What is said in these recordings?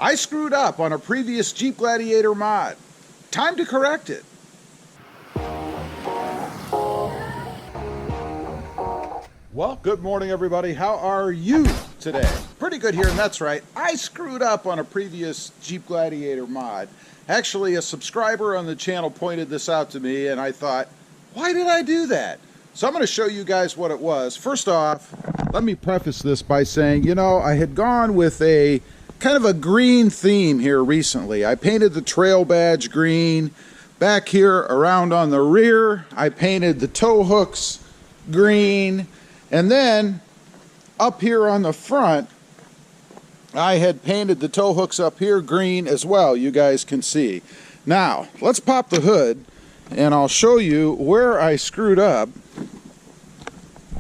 I screwed up on a previous Jeep Gladiator mod. Time to correct it. Well, good morning everybody. How are you today? Pretty good here, and that's right. I screwed up on a previous Jeep Gladiator mod. Actually, a subscriber on the channel pointed this out to me, and I thought, why did I do that? So I'm going to show you guys what it was. First off, let me preface this by saying, you know, I had gone with a kind of a green theme here recently. I painted the trail badge green. Back here around on the rear, I painted the tow hooks green. And then up here on the front, I had painted the tow hooks up here green as well, you guys can see. Now, let's pop the hood and I'll show you where I screwed up.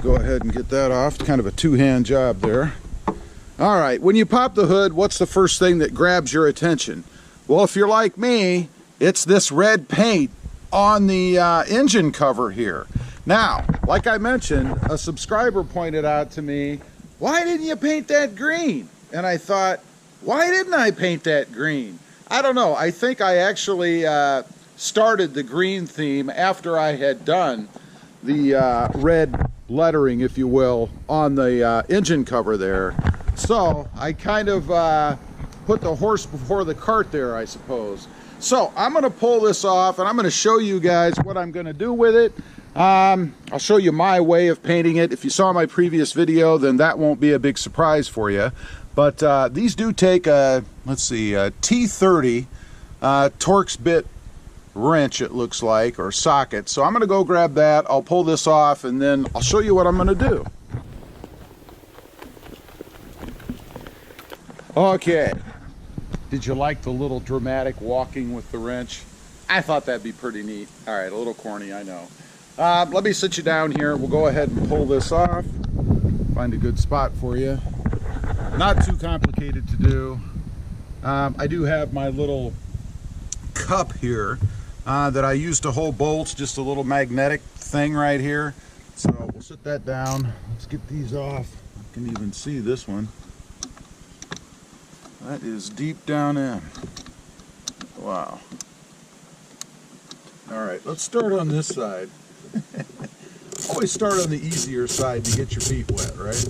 Go ahead and get that off. Kind of a two-hand job there. All right, when you pop the hood, what's the first thing that grabs your attention? Well, if you're like me, it's this red paint on the engine cover here. Now, like I mentioned, a subscriber pointed out to me, why didn't you paint that green? And I thought, why didn't I paint that green? I don't know. I think I actually started the green theme after I had done the red lettering, if you will, on the engine cover there. So I kind of put the horse before the cart there, I suppose. So I'm going to pull this off and I'm going to show you guys what I'm going to do with it. I'll show you my way of painting it. If you saw my previous video, then that won't be a big surprise for you. But these do take a, let's see, a T30 Torx bit wrench, it looks like, or socket. So I'm going to go grab that. I'll pull this off and then I'll show you what I'm going to do. Okay. Did you like the little dramatic walking with the wrench? I thought that'd be pretty neat. All right, a little corny, I know. Let me sit you down here. We'll go ahead and pull this off. Find a good spot for you. Not too complicated to do. I do have my little cup here that I use to hold bolts, just a little magnetic thing right here. So we'll sit that down. Let's get these off. I can even see this one. That is deep down in. Wow. All right, let's start on this side. Always start on the easier side to get your feet wet, right?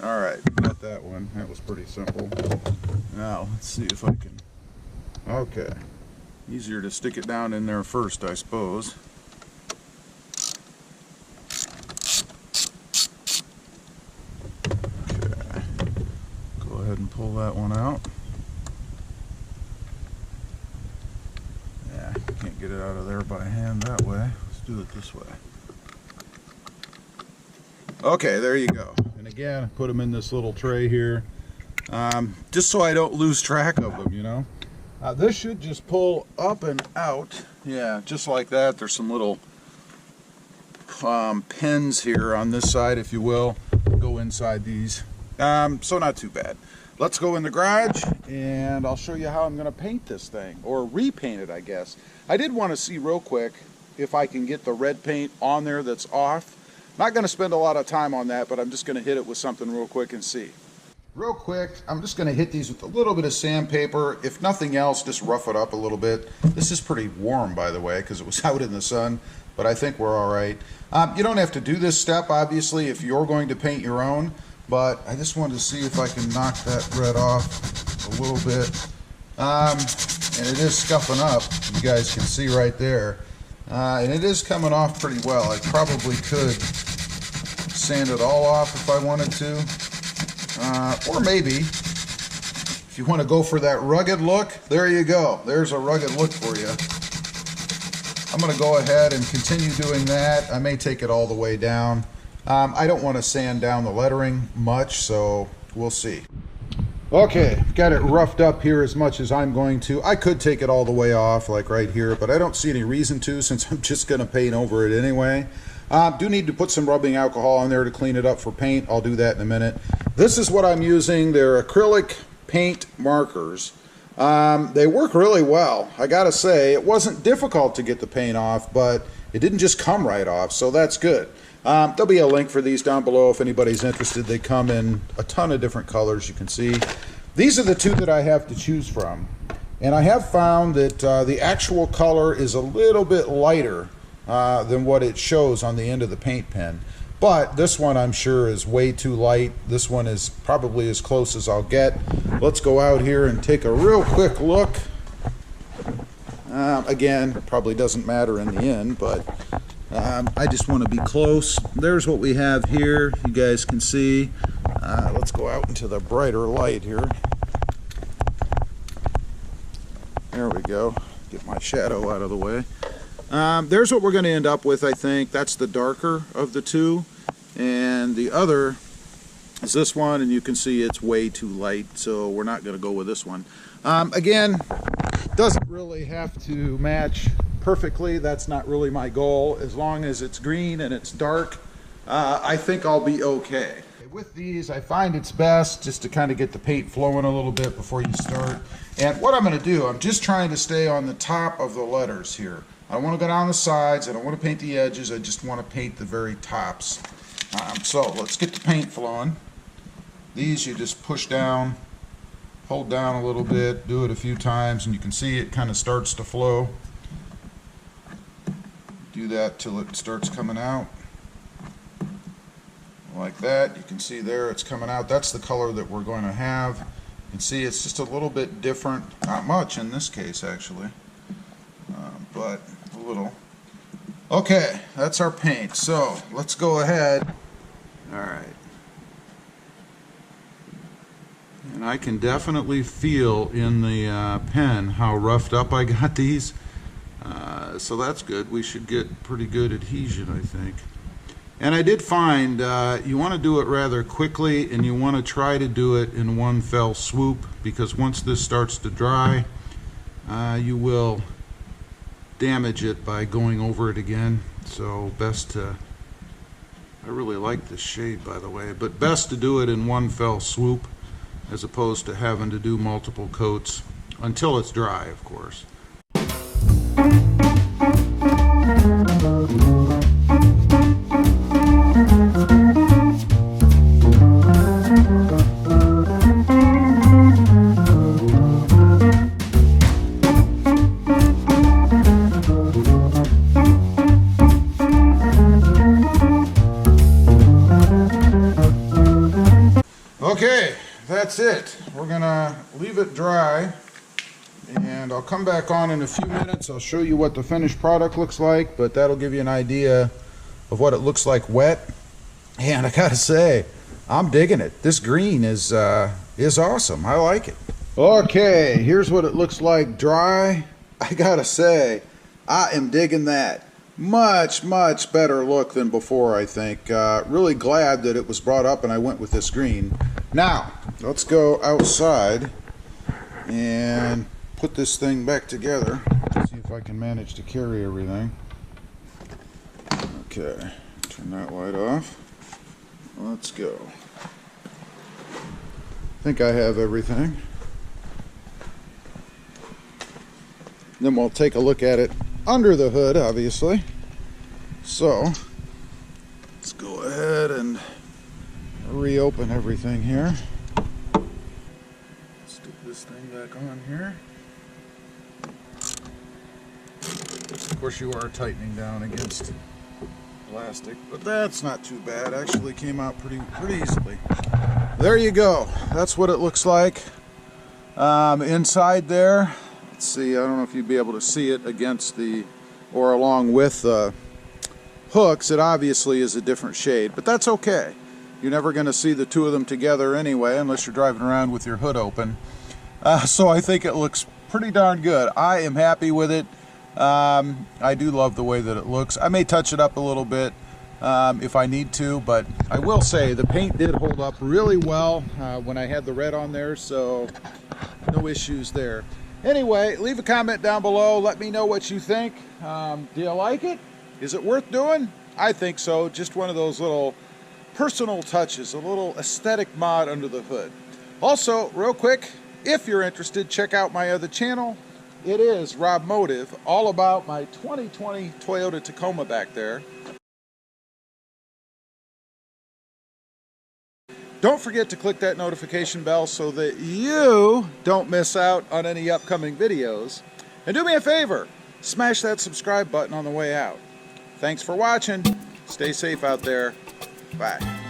All right, got that one. That was pretty simple. Now, let's see if I can... Okay. Easier to stick it down in there first, I suppose. Okay. Go ahead and pull that one out. Can't get it out of there by hand that way. Let's do it this way. Okay, there you go. And again, put them in this little tray here, just so I don't lose track of them, you know. This should just pull up and out. Yeah, just like that. There's some little pins here on this side, if you will, go inside these. So not too bad. Let's go in the garage and I'll show you how I'm going to paint this thing, or repaint it, I guess. I did want to see real quick if I can get the red paint on there that's off. Not going to spend a lot of time on that, but I'm just going to hit it with something real quick and see. Real quick, I'm just going to hit these with a little bit of sandpaper. If nothing else, just rough it up a little bit. This is pretty warm, by the way, because it was out in the sun, but I think we're all right. You don't have to do this step, obviously, if you're going to paint your own. But I just wanted to see if I can knock that red off a little bit. And it is scuffing up, you guys can see right there. And it is coming off pretty well. I probably could sand it all off if I wanted to. Or maybe, if you want to go for that rugged look, there you go. There's a rugged look for you. I'm going to go ahead and continue doing that. I may take it all the way down. I don't want to sand down the lettering much, so we'll see. Okay, got it roughed up here as much as I'm going to. I could take it all the way off, like right here, but I don't see any reason to, since I'm just going to paint over it anyway. Do need to put some rubbing alcohol on there to clean it up for paint. I'll do that in a minute. This is what I'm using. They're acrylic paint markers. They work really well. I gotta say, it wasn't difficult to get the paint off, but it didn't just come right off, so that's good. There'll be a link for these down below if anybody's interested. They come in a ton of different colors, you can see. These are the two that I have to choose from. And I have found that the actual color is a little bit lighter than what it shows on the end of the paint pen. But this one I'm sure is way too light. This one is probably as close as I'll get. Let's go out here and take a real quick look. Again, probably doesn't matter in the end, but I just want to be close. There's what we have here. You guys can see. Let's go out into the brighter light here. There we go. Get my shadow out of the way. There's what we're going to end up with, I think. That's the darker of the two. And the other is this one, and you can see it's way too light, so we're not going to go with this one. Again, doesn't really have to match perfectly. That's not really my goal. As long as it's green and it's dark, I think I'll be okay. With these, I find it's best just to kind of get the paint flowing a little bit before you start. And what I'm going to do, I'm just trying to stay on the top of the letters here. I don't want to go down the sides. I don't want to paint the edges. I just want to paint the very tops. So let's get the paint flowing. These you just push down, hold down a little bit, do it a few times, and you can see it kind of starts to flow. Do that till it starts coming out. Like that. You can see there it's coming out. That's the color that we're going to have. You can see it's just a little bit different. Not much in this case, actually, but a little. Okay, that's our paint. So let's go ahead. All right. And I can definitely feel in the pen how roughed up I got these. So that's good. We should get pretty good adhesion, I think. And I did find you want to do it rather quickly, and you want to try to do it in one fell swoop, because once this starts to dry, you will damage it by going over it again. So best to, I really like this shade, by the way, but best to do it in one fell swoop as opposed to having to do multiple coats until it's dry, of course. Okay, that's it. We're gonna leave it dry, and I'll come back on in a few minutes. I'll show you what the finished product looks like, but that'll give you an idea of what it looks like wet. And I gotta say, I'm digging it. This green is awesome. I like it. Okay, here's what it looks like dry. I gotta say, I am digging that. Much better look than before, I think. Really glad that it was brought up and I went with this green. Now, let's go outside and put this thing back together. See if I can manage to carry everything. Okay, turn that light off. Let's go. I think I have everything. Then we'll take a look at it under the hood, obviously. So let's go ahead and reopen everything here. Stick this thing back on here. Of course, you are tightening down against plastic, but that's not too bad. Actually came out pretty easily. There you go. That's what it looks like inside there. Let's see, I don't know if you'd be able to see it against the, or along with the hooks. It obviously is a different shade, but that's okay. You're never going to see the two of them together anyway, unless you're driving around with your hood open. So I think it looks pretty darn good. I am happy with it. I do love the way that it looks. I may touch it up a little bit if I need to, but I will say the paint did hold up really well when I had the red on there, so no issues there. Anyway, leave a comment down below. Let me know what you think. Do you like it? Is it worth doing? I think so. Just one of those little personal touches, a little aesthetic mod under the hood. Also, real quick, if you're interested, check out my other channel. It is Rob Motive, all about my 2020 Toyota Tacoma back there. Don't forget to click that notification bell so that you don't miss out on any upcoming videos. And do me a favor, smash that subscribe button on the way out. Thanks for watching. Stay safe out there. Bye.